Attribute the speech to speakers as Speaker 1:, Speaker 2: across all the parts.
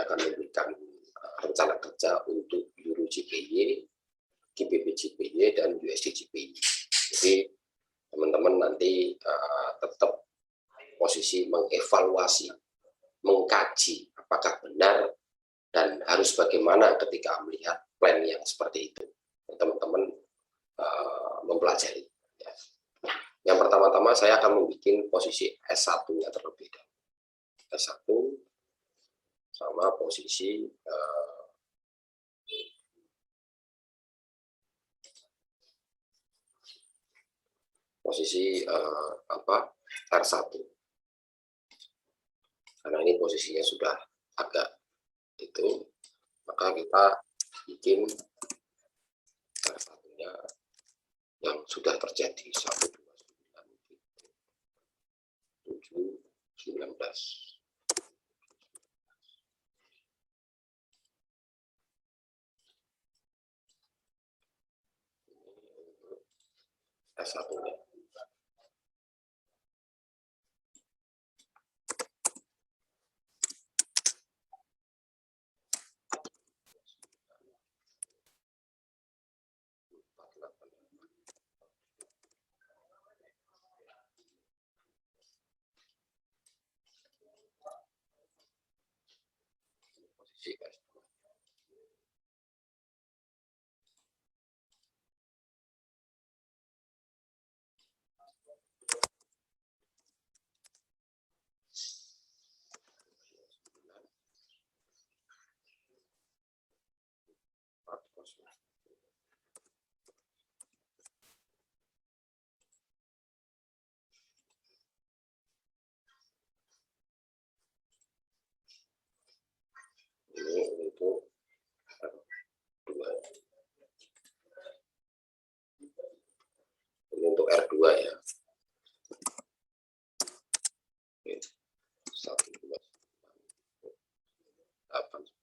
Speaker 1: akan memberikan rencana kerja untuk Euro JPY, GBP JPY, dan USD JPY. Jadi teman-teman nanti tetap posisi mengevaluasi, mengkaji apakah benar dan harus bagaimana ketika melihat plan yang seperti itu. Teman-teman mempelajari. Ya. Yang pertama-tama saya akan membuat posisi S1-nya terlebih dahulu. S1 sama posisi R1. Karena ini posisinya sudah agak itu, maka kita bikin R1-nya yang sudah terjadi 1, 2, 9, 7, 19. S1-nya. Posisi S2. Ini untuk R2. Ini untuk R2 ya. Oke. 1, 2, 8, 10.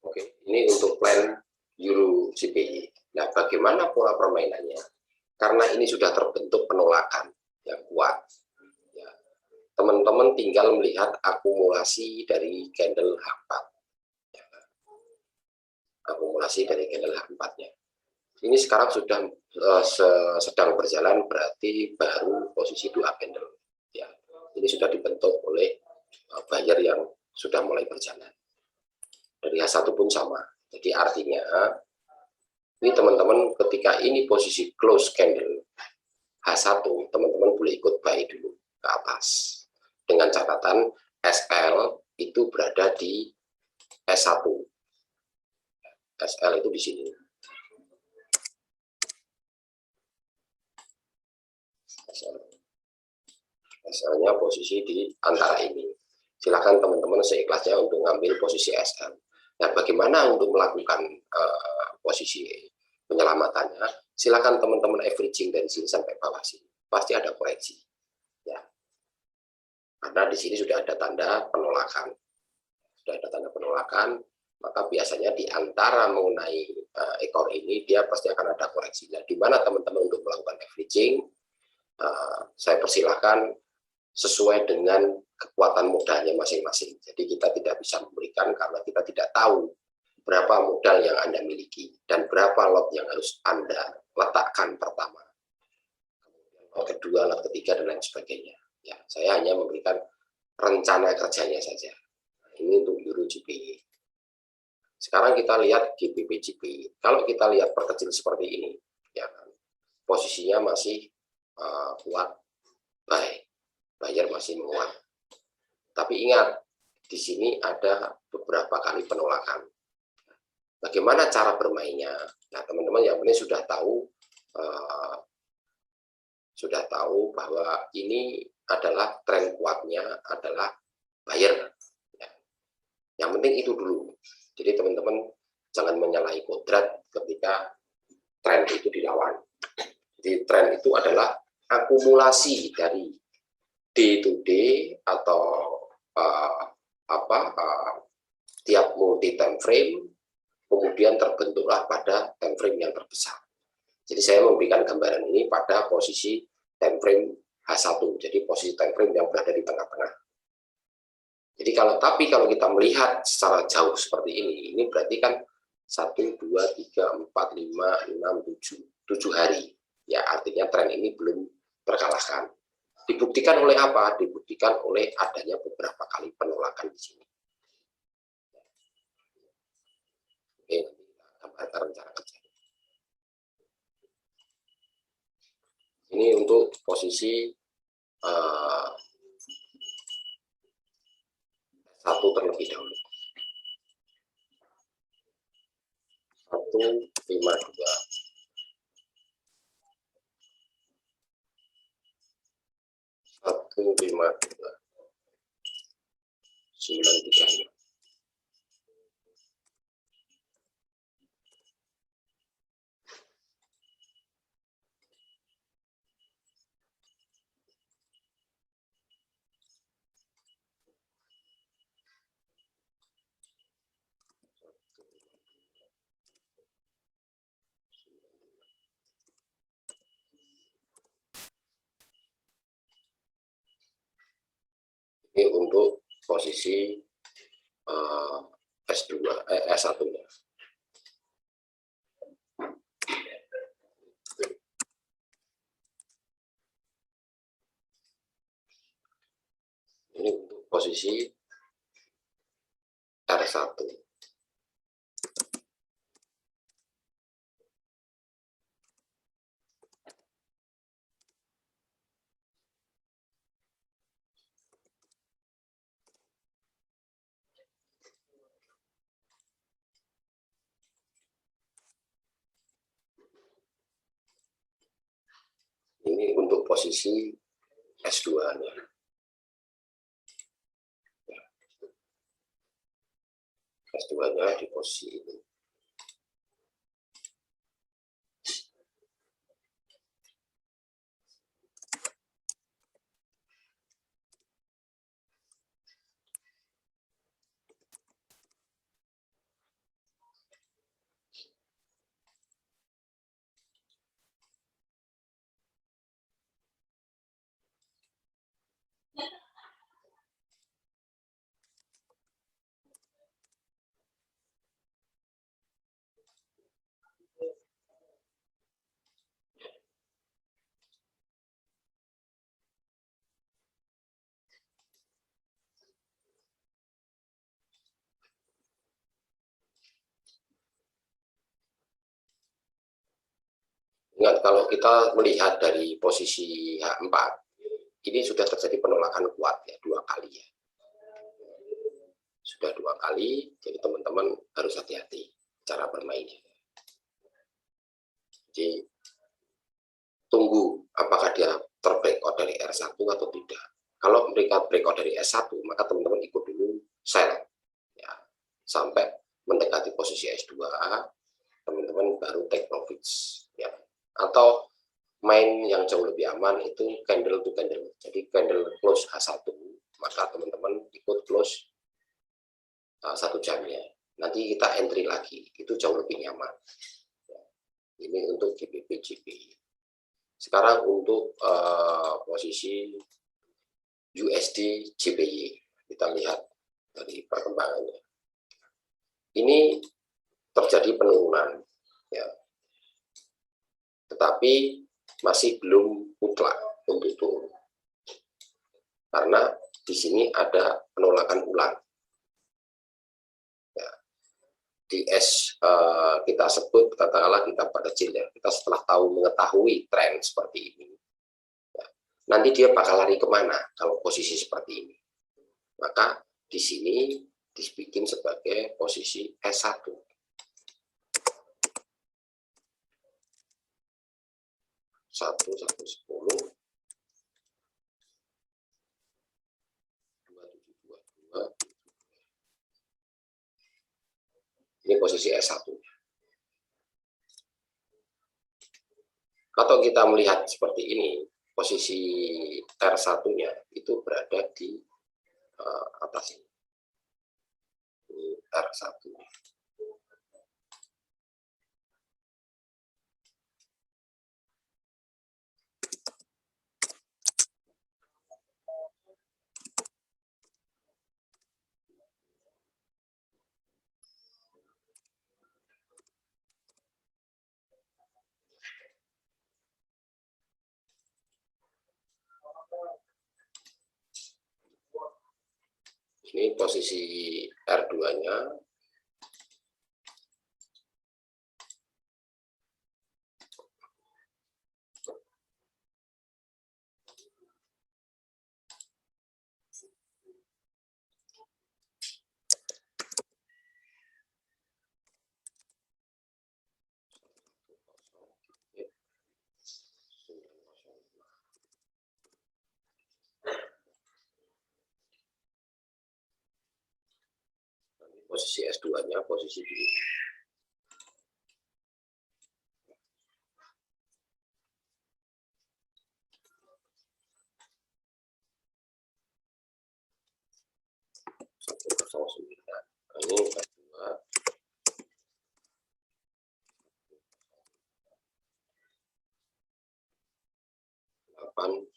Speaker 1: Oke, ini untuk plan Euro JPY. Nah, bagaimana pola permainannya? Karena ini sudah terbentuk penolakan yang kuat. Ya, teman-teman tinggal melihat akumulasi dari candle H4. Ya, akumulasi dari candle H4-nya. Ini sekarang sudah sedang berjalan, berarti baru posisi 2 candle. Ya, ini sudah dibentuk oleh buyer yang sudah mulai berjalan. Dari H1 pun sama. Jadi artinya ini teman-teman ketika ini posisi close candle H1, teman-teman boleh ikut buy dulu ke atas. Dengan catatan SL itu berada di S1. SL itu di sini. SL-nya posisi di antara ini. Silakan teman-teman seikhlasnya untuk ngambil posisi SL. Nah, bagaimana untuk melakukan posisi penyelamatannya? Silakan teman-teman averaging dari sini sampai bawah sini. Pasti ada koreksi. Ya. Karena di sini sudah ada tanda penolakan. Sudah ada tanda penolakan, maka biasanya di antara mengenai ekor ini, dia pasti akan ada koreksinya. Di mana teman-teman untuk melakukan averaging, saya persilahkan sesuai dengan kekuatan modalnya masing-masing. Jadi kita tidak bisa memberikan karena kita tidak tahu berapa modal yang Anda miliki dan berapa lot yang harus Anda letakkan pertama, lot kedua, lot ketiga, dan lain sebagainya. Ya, saya hanya memberikan rencana kerjanya saja. Ini untuk Euro JPY. Sekarang kita lihat GBP JPY. Kalau kita lihat perkecil seperti ini, ya kan, posisinya masih kuat, baik. Buyer masih menguat. Tapi ingat, di sini ada beberapa kali penolakan. Bagaimana cara bermainnya? Nah, teman-teman yang ini sudah tahu bahwa ini adalah tren kuatnya adalah buyer. Ya. Yang penting itu dulu. Jadi teman-teman jangan menyalahi kodrat ketika tren itu dilawan. Jadi tren itu adalah akumulasi dari day to day atau tiap mengikuti time frame, kemudian terbentuklah pada time frame yang terbesar. Jadi saya memberikan gambaran ini pada posisi time frame H1, jadi posisi time frame yang berada di tengah-tengah. Jadi kalau kita melihat secara jauh seperti ini berarti kan 1, 2, 3, 4, 5, 6, 7 hari. Ya, artinya tren ini belum terkalahkan. Dibuktikan oleh apa? Dibuktikan oleh adanya beberapa kali penolakan di sini. Oke, nanti kita gambarkan rencana kerja. Ini untuk posisi satu terlebih dahulu. 152. 152. 935. Ini untuk posisi S2, S1-nya. Ini untuk posisi R1. Ini untuk posisi S2-nya. S2-nya di posisi ini. Ingat, kalau kita melihat dari posisi H4, ini sudah terjadi penolakan kuat ya, 2 kali ya. Sudah 2 kali, jadi teman-teman harus hati-hati cara bermainnya. Jadi tunggu apakah dia terbreakout dari R1 atau tidak. Kalau mereka breakout dari S1, maka teman-teman ikut dulu sell ya, sampai mendekati posisi S2, teman-teman baru take profits ya. Atau main yang jauh lebih aman itu candle to candle. Jadi candle close H1, maka teman-teman ikut close 1 jamnya. Nanti kita entry lagi, itu jauh lebih nyaman. Ini untuk GBP GBP. Sekarang untuk posisi USD JPY, kita lihat dari perkembangannya. Ini terjadi penurunan ya, tetapi masih belum mutlak untuk turun, karena di sini ada penolakan ulang ya. Di S kita sebut, katakanlah kita pada kecil ya, kita setelah mengetahui tren seperti ini ya, nanti dia bakal lari kemana kalau posisi seperti ini. Maka di sini dibikin sebagai posisi S1. 1110 2722. Ini posisi S1. Kalau kita melihat seperti ini, posisi R1-nya itu berada di atas ini. ini R1. Ini posisi R2-nya. Posisi S2-nya posisi B. Ini S2. 8.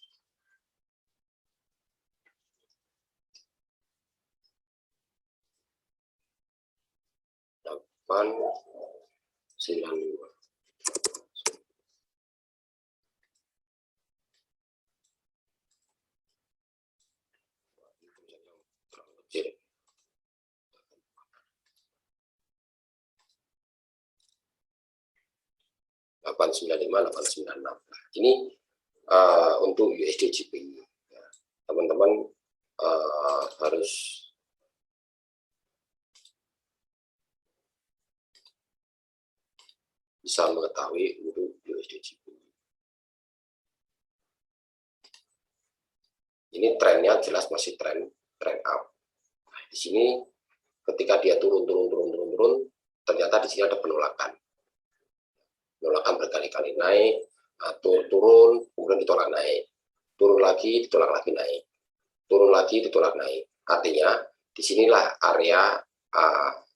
Speaker 1: 92. Kecil. 895, 896. Ini untuk USD GBP. Teman-teman harus bisa mengetahui untuk USD GBP. Ini trennya jelas masih tren up. Nah, di sini ketika dia turun, ternyata di sini ada penolakan berkali-kali naik, turun, kemudian ditolak naik, turun lagi, ditolak lagi naik, turun lagi, ditolak naik. Artinya disinilah area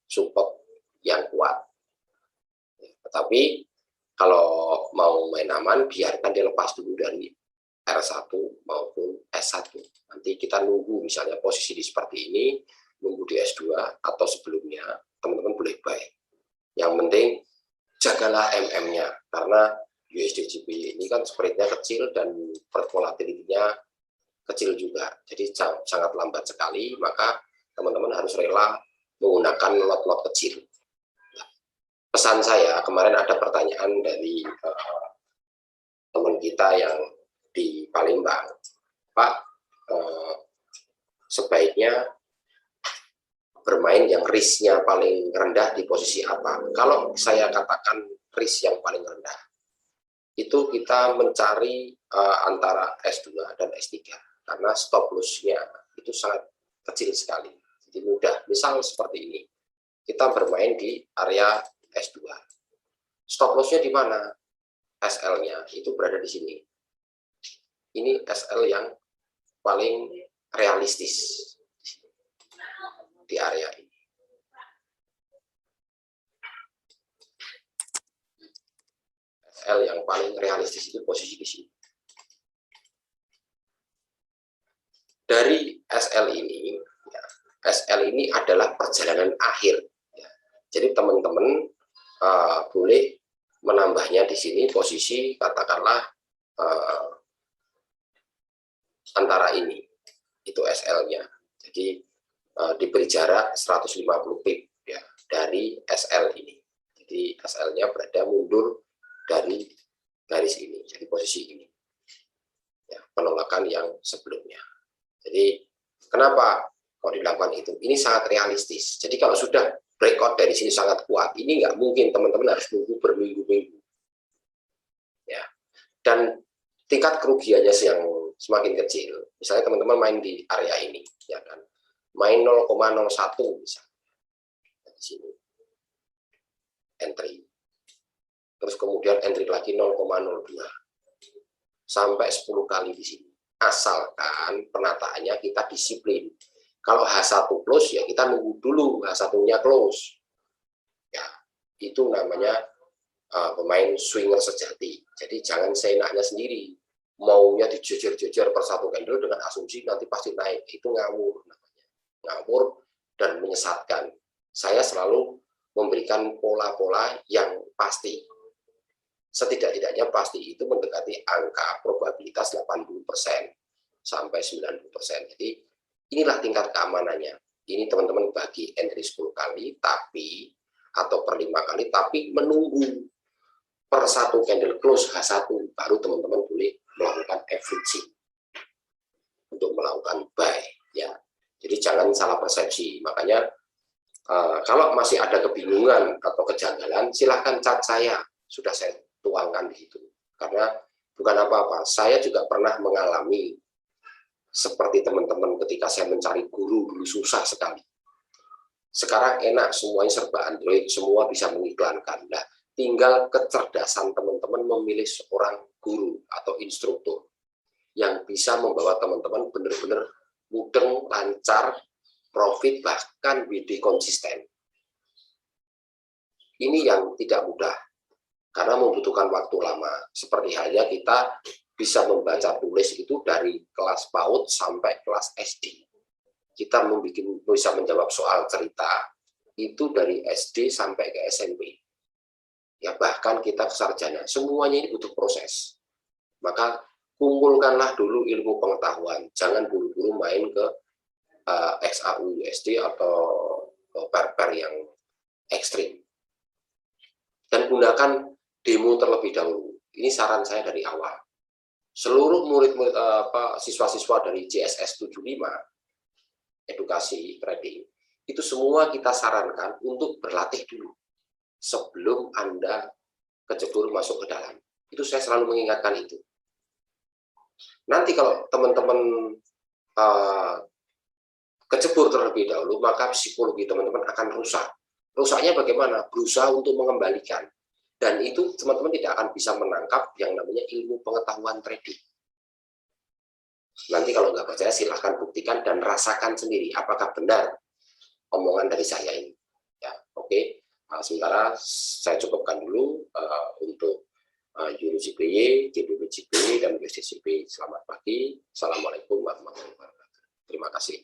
Speaker 1: support yang kuat. Tetapi kalau mau main aman, biarkan dia lepas dulu dari R1 maupun S1. Nanti kita nunggu misalnya posisi di seperti ini, nunggu di S2 atau sebelumnya, teman-teman boleh buy. Yang penting jagalah MM-nya, karena USD GBP ini kan spread-nya kecil dan volatility-nya kecil juga, jadi sangat lambat sekali, maka teman-teman harus rela menggunakan lot-lot kecil. Pesan saya, kemarin ada pertanyaan dari teman kita yang di Palembang, Pak, sebaiknya bermain yang risknya paling rendah di posisi apa? Kalau saya katakan risk yang paling rendah, itu kita mencari antara S2 dan S3, karena stop loss-nya itu sangat kecil sekali, jadi mudah. Misal seperti ini, kita bermain di area S2, stop loss-nya di mana? SL-nya itu berada di sini. Ini SL yang paling realistis di area ini. SL yang paling realistis itu posisi di sini. Dari SL ini, ya, SL ini adalah perjalanan akhir. Ya. Jadi teman-teman boleh menambahnya di sini posisi katakanlah antara ini, itu SL-nya. Jadi diberi jarak 150 pip ya dari SL ini. Jadi SL-nya berada mundur dari garis ini, jadi posisi ini. Ya, penolakan yang sebelumnya. Jadi kenapa kalau dilakukan itu? Ini sangat realistis. Jadi kalau sudah breakout dari sini sangat kuat, ini nggak mungkin teman-teman harus nunggu berminggu-minggu. Ya. Dan tingkat kerugiannya yang semakin kecil. Misalnya teman-teman main di area ini, ya kan? Main 0,01 misalnya. Di sini. Entry. Terus kemudian entry lagi 0,02. Sampai 10 kali di sini. Asalkan penataannya kita disiplin. Kalau H1 close ya kita nunggu dulu H1-nya close. Ya, itu namanya pemain swinger sejati. Jadi jangan seenaknya sendiri. Maunya dijejer-jejer per satu candle dengan asumsi nanti pasti naik. Itu ngawur namanya. Ngawur dan menyesatkan. Saya selalu memberikan pola-pola yang pasti. Setidak-tidaknya pasti itu mendekati angka probabilitas 80% sampai 90%. Jadi inilah tingkat keamanannya. Ini teman-teman bagi entry 10 kali, tapi atau per 5 kali, tapi menunggu per satu candle close H1 baru teman-teman boleh melakukan averaging untuk melakukan buy ya. Jadi jangan salah persepsi. Makanya kalau masih ada kebingungan atau kejanggalan, silahkan chat saya. Sudah saya tuangkan di situ. Karena bukan apa-apa, saya juga pernah mengalami seperti teman-teman ketika saya mencari guru dulu susah sekali. Sekarang enak, semuanya serba Android, semua bisa mengiklankan. Nah, tinggal kecerdasan teman-teman memilih seorang guru atau instruktur yang bisa membawa teman-teman benar-benar mudeng, lancar, profit, bahkan WD konsisten. Ini yang tidak mudah, karena membutuhkan waktu lama. Seperti halnya kita bisa membaca tulis itu dari kelas PAUD sampai kelas SD. Kita bisa menjawab soal cerita itu dari SD sampai ke SMP. Ya bahkan kita ke sarjana. Semuanya ini butuh proses. Maka kumpulkanlah dulu ilmu pengetahuan. Jangan buru-buru main ke XAU USD atau pair-pair yang ekstrim. Dan gunakan demo terlebih dahulu. Ini saran saya dari awal. Seluruh murid-murid siswa-siswa dari JSS 75 edukasi trading itu semua kita sarankan untuk berlatih dulu sebelum Anda kecebur masuk ke dalam. Itu saya selalu mengingatkan itu. Nanti kalau teman-teman kecebur terlebih dahulu, maka psikologi teman-teman akan rusak. Rusaknya bagaimana? Berusaha untuk mengembalikan. Dan itu teman-teman tidak akan bisa menangkap yang namanya ilmu pengetahuan trading. Nanti kalau nggak percaya silahkan buktikan dan rasakan sendiri apakah benar omongan dari saya ini. Ya, oke. Sementara saya cukupkan dulu untuk Euro JPY, GBP JPY, dan USD JPY. Selamat pagi. Assalamualaikum warahmatullahi wabarakatuh. Terima kasih.